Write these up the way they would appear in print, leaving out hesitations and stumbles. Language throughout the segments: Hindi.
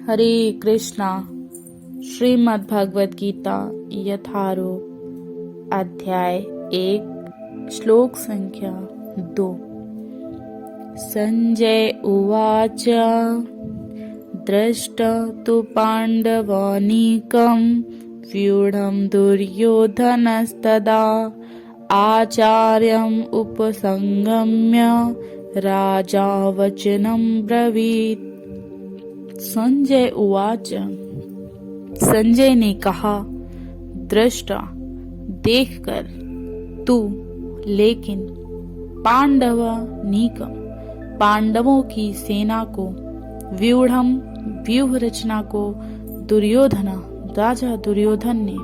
हरे कृष्णा। श्रीमद् भगवद गीता यथारूप अध्याय 1 श्लोक संख्या 2। संजय उवाच दृष्ट तु पाण्डवानीकं व्यूढं दुर्योधनस्तदा आचार्यम् उपसंगम्य राजा वचनं ब्रवीत्। संजय उवाच, संजय ने कहा, दृष्टा देखकर, तू लेकिन पांडव नीकम पांडवों की सेना को, व्यूढ़म व्यूह रचना को, दुर्योधन राजा दुर्योधन ने,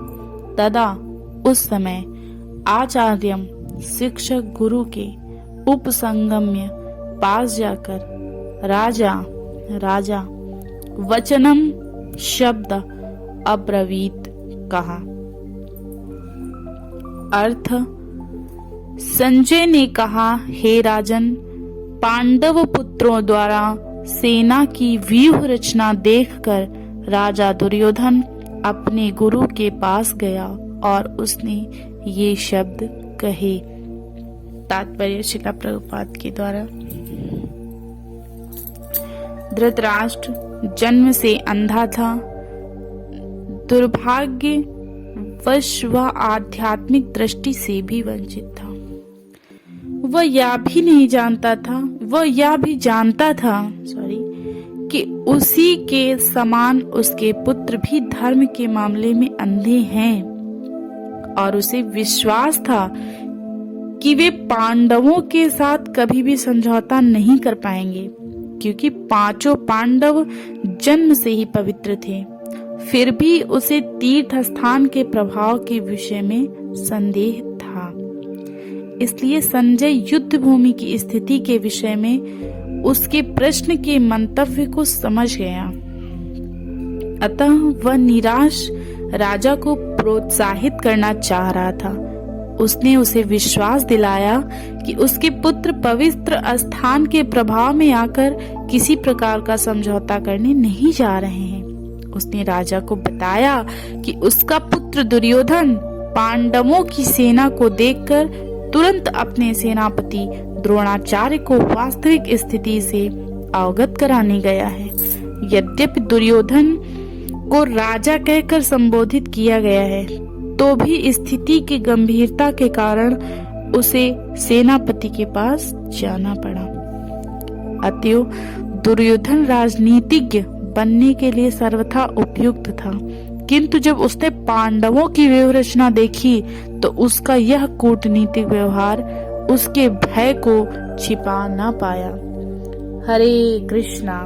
तदा उस समय, आचार्यम शिक्षक गुरु के, उपसंगम्य पास जाकर, राजा वचनम शब्द अब्रवीत कहा। अर्थ, संजय ने कहा, हे राजन, पांडव पुत्रों द्वारा सेना की व्यूह रचना देखकर राजा दुर्योधन अपने गुरु के पास गया और उसने ये शब्द कहे। तात्पर्य श्रील प्रभुपाद के द्वारा। धृतराष्ट्र जन्म से अंधा था। दुर्भाग्यवश वह आध्यात्मिक दृष्टि से भी वंचित था। वह यह भी जानता था कि उसी के समान उसके पुत्र भी धर्म के मामले में अंधे हैं, और उसे विश्वास था कि वे पांडवों के साथ कभी भी समझौता नहीं कर पाएंगे, क्योंकि पांचों पांडव जन्म से ही पवित्र थे। फिर भी उसे तीर्थ स्थान के प्रभाव के विषय में संदेह था। इसलिए संजय युद्ध भूमि की स्थिति के विषय में उसके प्रश्न के मंतव्य को समझ गया। अतः वह निराश राजा को प्रोत्साहित करना चाह रहा था। उसने उसे विश्वास दिलाया कि उसके पुत्र पवित्र स्थान के प्रभाव में आकर किसी प्रकार का समझौता करने नहीं जा रहे हैं। उसने राजा को बताया कि उसका पुत्र दुर्योधन पांडवों की सेना को देखकर तुरंत अपने सेनापति द्रोणाचार्य को वास्तविक स्थिति से अवगत कराने गया है। यद्यपि दुर्योधन को राजा कहकर संबोधित किया गया है, तो भी स्थिति की गंभीरता के कारण उसे सेनापति के पास जाना पड़ा। अतएव दुर्योधन राजनीतिज्ञ बनने के लिए सर्वथा उपयुक्त था, किंतु जब उसने पांडवों की व्यूह रचना देखी तो उसका यह कूटनीतिक व्यवहार उसके भय को छिपा न पाया। हरे कृष्णा।